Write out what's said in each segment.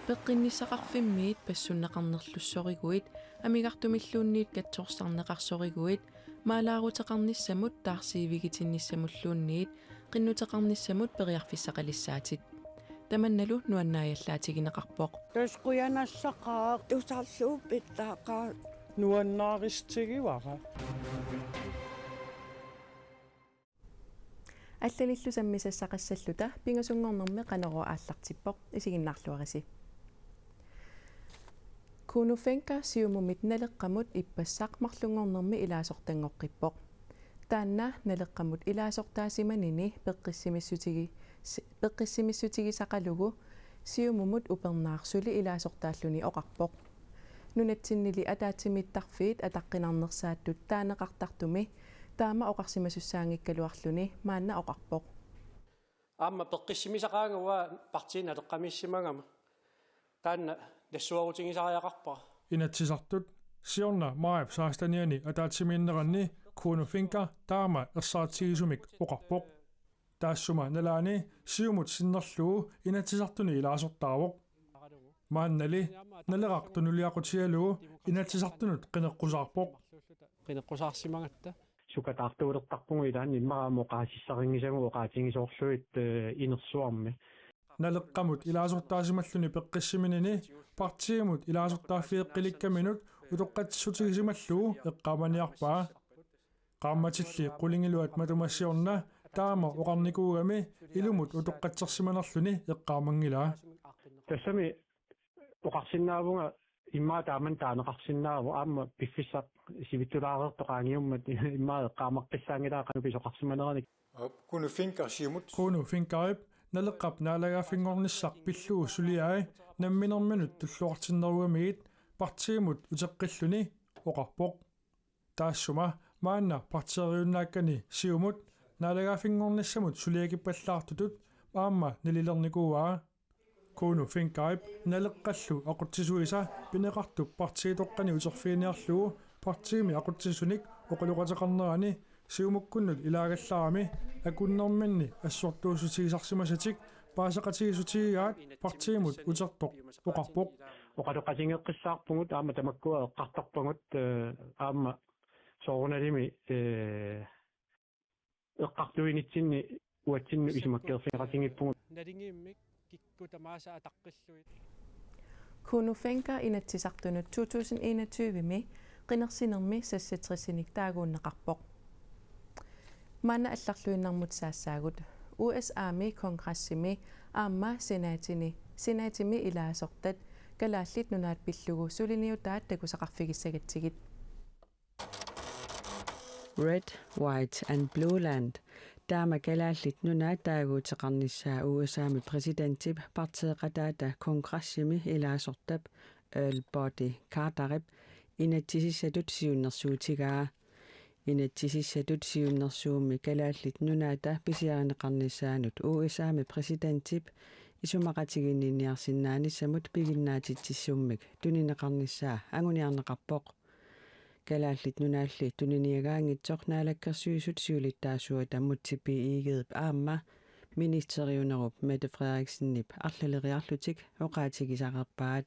Peqqinnissaqarfimmiit passunnaqarnerlussorigoit amigartumilluunniit katsoorsaarneqarsoriguit maalaaruteqarnissamut taarsiivigitinissamulluunniit qinnuteqarnissamut periarfissaqalissaatit tamannalu nuannaajallaatigineqarpoq Tusquyanassaqa tusarsuupittaaqa nuannaaristigivara аллалиллу саммисассақассаллута пингасунгорнэрми канеро ааллартиппоқ исигиннаарлуарisi кунуфенка сиумумит налеққамут иппассақ марлунгорнэрми илаасортангоққиппоқ таанна налеққамут илаасортаасиманини пеққиссимиссутигисақалугу сиумумут упернаарсули илаасортааллуни оқарпоқ нунатсиннили атаатимиттарфиит атаққинарнерсааттут таанеқартартуми таама оқарсимасуссаангиккалуарлүни маанна оқарпоқ аама пеққиссимисақаангуа партиина теққамиссимагама таанна тассуарутингисариақарпара инатсисартут сиорна маап саастаниани атаатсимииннеранни кунуфинка таама ерсаатсигисумик оқарпоқ таассума налаани сиумут синнерлуу инатсисартуни илаасортаавоқ мааннали налеқартунулиақутиалуу инатсисартунут қинеққусаарпоқ қинеққусаарсимагатта сукатаартуулертарпугу илаани иммарамо qaasissariнгисагу qaatiнгисоорлуит инерсуарми налеққамут илаасортаасималлуни пеққиссиминини партиимут илаасортааффиэққиликкаминут утоққатсутигисималлуу эққаманиарпаа qaammatilli qulingиluat матумассиорна таама оқарникуугами илумут утоққатсерсиманерлүни эққаамангилаа тассами оқарсиннаавунга иммаа тааман таанеқарсиннааву аама пиффиссақ сивиттулаареэртоқаангиуммат иммаа эққаамаққиссаангилаа кануписоқарсиманераник кунуфинкарип налеққап наалагаафингорниссақ пиллуу сулиаи намминерминут туллуартиннеругамигит партиимут утеққиллуни оқарпоқ таассума маанна партиериуннааккани сиумут наалагаафингорниссамут сулиакиппаллаартутут аама налилерникуаа кунуфинкарип налеққаллу ақутсисуиса пинеқартуп партиитоққани утерфииниарлугу партиими ақутсисуник оқалуқатеқарнерани сиумуккуннут илаагаллаарами акуннэрминни ассуартуусутигисарсимасатик паасақатигисутигигаат партиимут утертоқ оқарпоқ оқалуқатингеққиссаарпугут аама тамаккуа эққартарпагут аама соорналими эққартуинитсинни уатсинну исумаккерфиқатингиппугут налингииммик киккутамааса атаққиллуит кунуфенка инатсисартунут 2021ми qinерсинерми сассатрисиник таагууннеқарпоқ маана алларлуиннармут саассаагут USA-ми конгрессими аама сенатими илаасортат калааллит нунаат пиллугу сулиниутаат такусақарфигиссагатсигит Red, White and Blue Land таама калааллит нунаа таагуутеқарниссаа USA-ми президентип партеэқатаата конгрессими илаасортап Earl Body Carteрип инатсисиссатут сиуннэрсуутигаа инатсисиссатут сиуннэрсуумми калааллит нунаата писиаринеқарниссаанут USA-ми президентип исумақатигинниарсинааниссамут пигиннаатитсиссуммик тунинеқарниссаа ангуниарнеқарпоқ калааллит нунаалли туниниагаангитсоқ наалаккерсуисут сиулиттаасуа таммутсипи иигееп аама министериунеруп Mette Frederiksenнип арлалериарлутик оқаатигисақарпаат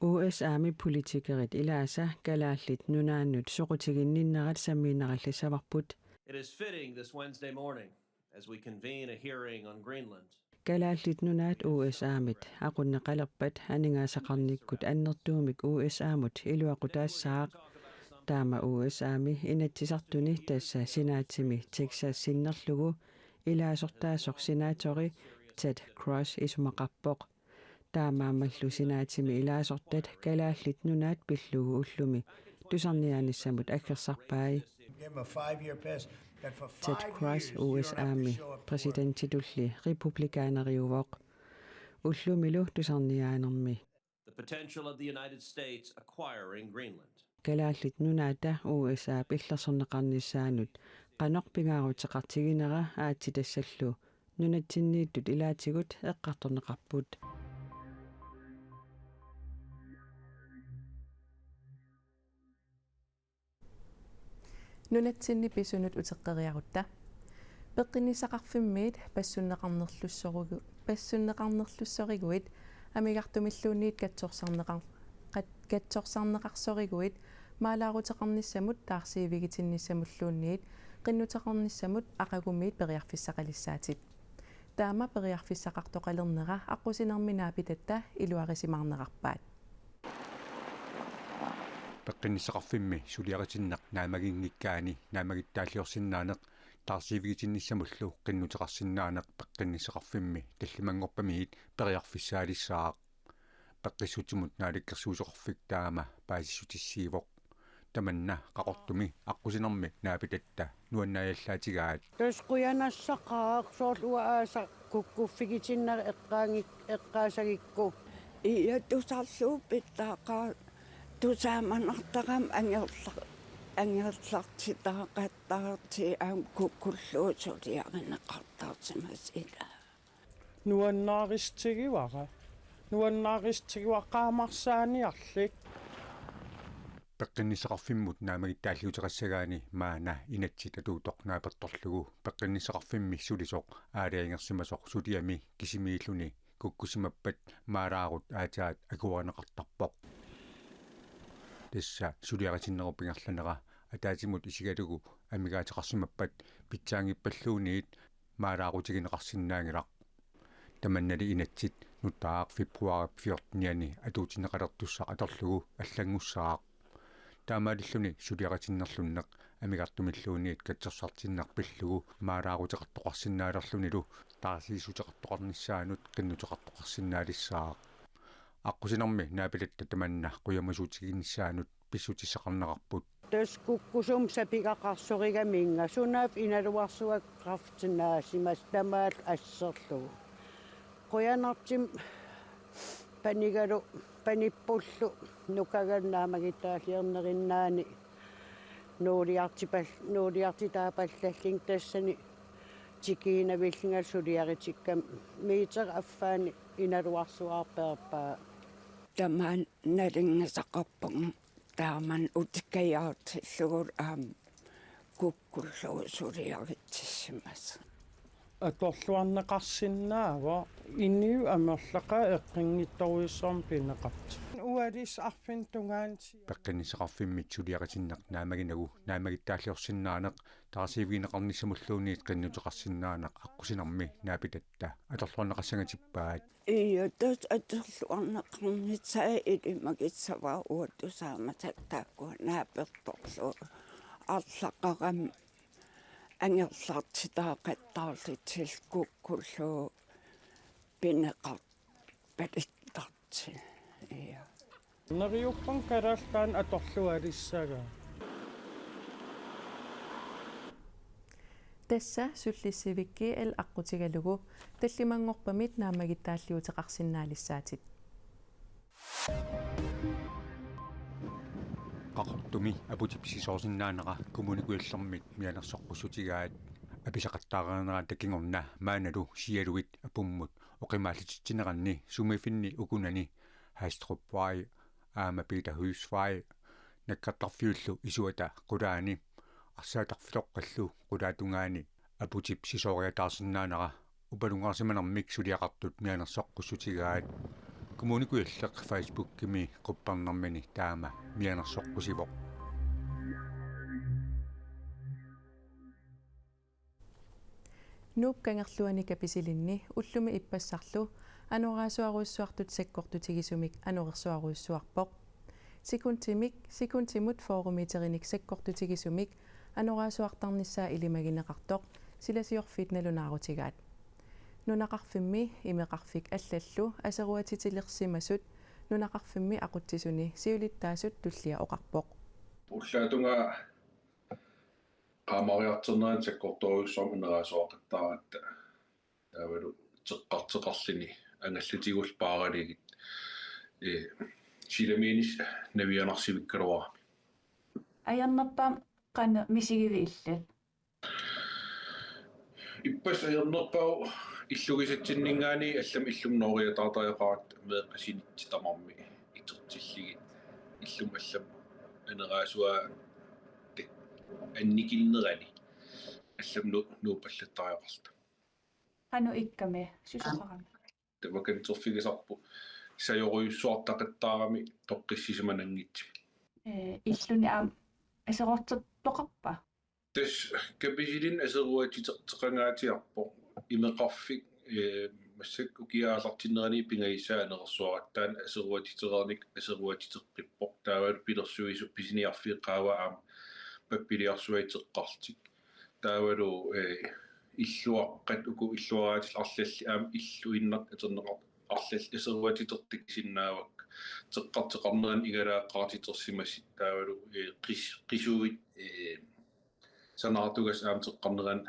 USA-ми политикерит илааса калааллит нунааннут соқутигинниннерат саммиинераллисаварпут It is fitting this Wednesday morning as we convene a hearing on Greenland. калааллит нунаат USA-мит aqunneqalerpat анингаасақарниккут аннертуумик USA-мут илуақутаассаақ таама USA-ми инатсисартуни тасса синаатсими Texas синнерлугу илаасортаасоқ сенаатори Ted Cruz исумақарпоқ таамаамаллу синаатсими илаасортат калааллит нунаат пиллугу уллуми тусарниааниссамут аккерсарпаи Ted Cruz USA-ми президентитулли републикаанериувоқ уллумилу тусарниаанерми The potential of the United States acquiring Greenland. калааллит нунаата USA пиллерсорнеқарниссаанут qanорпигаарутеқартигинера аати тассаллу нунатсиннииттут илаатигут эққарторнеқарпут нунатсинни писунут утеққериарутта пеққинисақарфиммиит пассуннеқарнерлуссоругу пассуннеқарнерлуссоригуит амигарtumilluunniit катсорсарнеқарсоригуит маалаарутеқарниссамут таарсиивигитинниссамуллуунниит qinnuteqarnissamut aqagumiit periarfissaqalissaatip taama periarfissaqartoqalerneqa aqusinerminaapitatta iluarisimarneqarpaat peqqinissaqarfimmi suliaritinnaq naamaginngikkaani naamagittaaliorsinnaaneq taarsiivigitinissamullu qinnuteqarsinnaaneq peqqinissaqarfimmi tallimangorpamiit periarfissaalissaaq peqqissutimut naalikkersuusoqarfik taama paasissutissiivoq tamanna qaqortumi aqusinermi naapitatta nuannaajallaatigaat Tusquyanassaqaaq soorlua aasa kukkuffigitinnari eqqaasagikku iya tusarluupittaaqa tusaamanartaqam angerlartitaaqattaarti aam kukkulluusuliarineqartaartimas ila nuannaaristigivaqaamarsaaniarlik peqqinissaqarfimmut naamagittaalliuteqassagaani maana inatsit atuutornaapertorlugu peqqinissaqarfimmi sulisoq aaliangersimasoq suliami kisimiilluni kukkusimappat maalaarut aataat akuaneqartarpoq tassa suliaqatinnerupigarlaneqa ataatimut isigalugu amigaateqarsimappat pitsaangippalluuniit maalaarutigineqarsinnaangilaq tamannali inatsit nuttaaq februari 14 atuutineqalertussaq atorlugu аллангуссаақ таамаалиллуни сулиақатиннерлуннеқ амигарtumilluunniit катсерсартиннар пиллугу маалаарутеқартоқарсинаалерлунилу таасиисутеқартоқарниссаанут қиннутеқартоқарсинаалиссаақ аққусинерми наапилатта таманна қуямасуутигиннссаанут писсутиссақарнеқарпут таскуккусум сапигақарсоригаминга сунаап иналуарсуаққартинаасимас тамаал ассерлугу қуянартим панигалу паниппуллу нукаганнаамагитаалиернериннаани нуулиартитаапаллаллин тассани тикиинавиллингал сулиаритиккам миитер аффаани иналуарсуаарперпаа тамаан налингасақарпагу тааман утиккаяартиллугул аам куккуллугу сулиаритсимас аторлуарнеқарсинаава иниу амерлақа эққингитторуиссорм пинеқарт уалис арфин тунгаанти peqqinissaqarfimmit suliaqatinneq naamaginagu naamagittaалliorsinnaaneq taarsiivigинеқарниссамуллуунниит qinnuteqarsinnaaneq аққусинерми наапитатта аторлуарнеқассангатиппаат ия тас аторлуарнеқарнитсаа илимагитсаваа уаттусаамататтааккуа нааперторлу арлақарам ангерлартитаақаттаарлитсил куккуллуу пинеқар палиттарти ия нериуппан караллаан аторлуалиссага тасса суллиссивикки эл аққутигалугу таллимангорпамит наамагиттааллиутеқарсинаалиссаатит qaqortumi aputipsisoosinnaanera kommunikuillermit mianersoqqusutigaat apisaqattaareneraan takingorna maanalu sialuit apummut oqimaallitittineranni sumifinni ukunani haastruppvai aama Peter Husvai nakkartarfiullu isuata qulaani arsaataqfiloqqallu qulaatungaani aputipsisooriataarsinnaanera upalungaarsimanermik suliaqartut mianersoqqusutigaat kommunikuilleq Facebook kimi qupparnermini taama mianersoqqusivoq nuupkangerluani kapisilinni ullumi ippassarlu anuaraasuaruussuartut sakkortutigisumik anuqersuaruussuarpoq sikuntimut foorumiteриник sakkortutigisumik anuaraasuartarnissaa ilimagineqartoq silasiorfit nalunаарutigaat nunaqarfimmi imeqarfik allallu aseruatitilersimasut nunaqarfimmi aquttisuni siulittaasut tullia oqarpoq уллаатунга qaamariarterneraan sakkortoruussorm ineraasuaqattaratta taavalu teqqarteqarlini angallutigus paaraligit silamiinis navianarsivikkaluara аярнерпаам qana misigivi illat иппас аернерпау иллугисатсиннингаани аллам иллум нориатаартариақарат меэққасинитти тамарми итертиллигит иллум аллам анераасуа анникиннерани аллам нуупаллаттариақарта qanu ikkami susaqarami Tamakan torfigisarpu sajoruyussuartaqattaarami toqqissisimanangitsi. illuni aserortertoqarpa Tas kapisilin aseruatiteqangaatiarpo imeqarfik массак укиаалартиннерани пингаисаа анерсуаратаан асеруатитерерник асеруатитерпиппоқ таавал пилерсуису писиниарфиққаава аама паппилиарсуатеққартик таавалу иллуаққат уку иллуараатил арлалли аама иллуиннарт атернеқар арлал асеруатитертик синнаавак теққартеқарнеран игалааққартитерсимассит таавалу қисуит санаартугас аама теққарнеран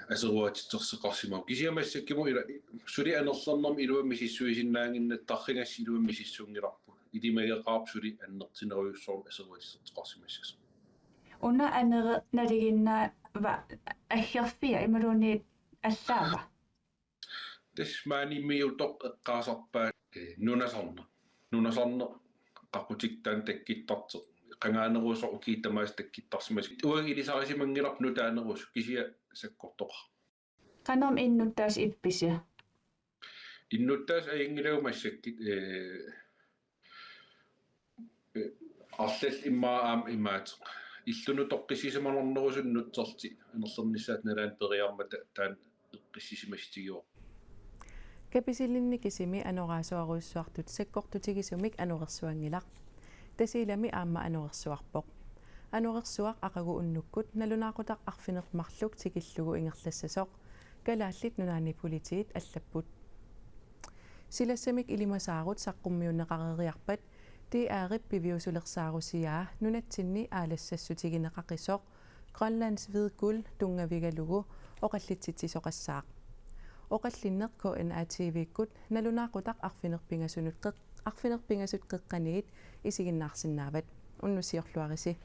асеруатитерсеқарсимау кисиамассаккиму ила сули анерлернерми илуаммисиссуисиннаангиннаттарригас илуаммисиссуунгиларпу илимагеқарп сули аннертинериуссорм асеруатитерсеқарсимассас уна анере налигиннаа аггерфиа ималуни аллаава тас мааниммиутоқ эққаасарпаа нунасарна қақутиктаан таккиттарте qangaanерусо укиитамаас таккиттарсимас уаги илисарисимангиларпну таанерус кисия саккортоқа qanum innuttaas ippisia иннуттаас аингилауmassаккит арлал иммаа аам имаат иллуну тоққиссисиманернерусуннутсерти анерлернissaат налаан периармата таан эққиссисимастигио каписиллинни кисими анораасуаруйссуартут саккортутигисумик анорерсуангилақ тасилами аама анорерсуарпоқ анорерсуақ ақагу уннуккут налунаақутақ арфинермарлук тикиллугу ингерлассасоқ калааллит нунаани политиит аллаппут силассамик илимасаарут саққуммиуннеқарериарпат ти аарip пивиусулерсаарусиаа нунатсинни аалассассутигинеқақисоқ Grønlands Hvide Guld тунгавигалугу оқаллитситсисоқассаақ оқаллиннеқ KNA-TV-кут налунаақутақ арфинерпингасут қеққаниит исигиннаарсинаават уннусиорлуариси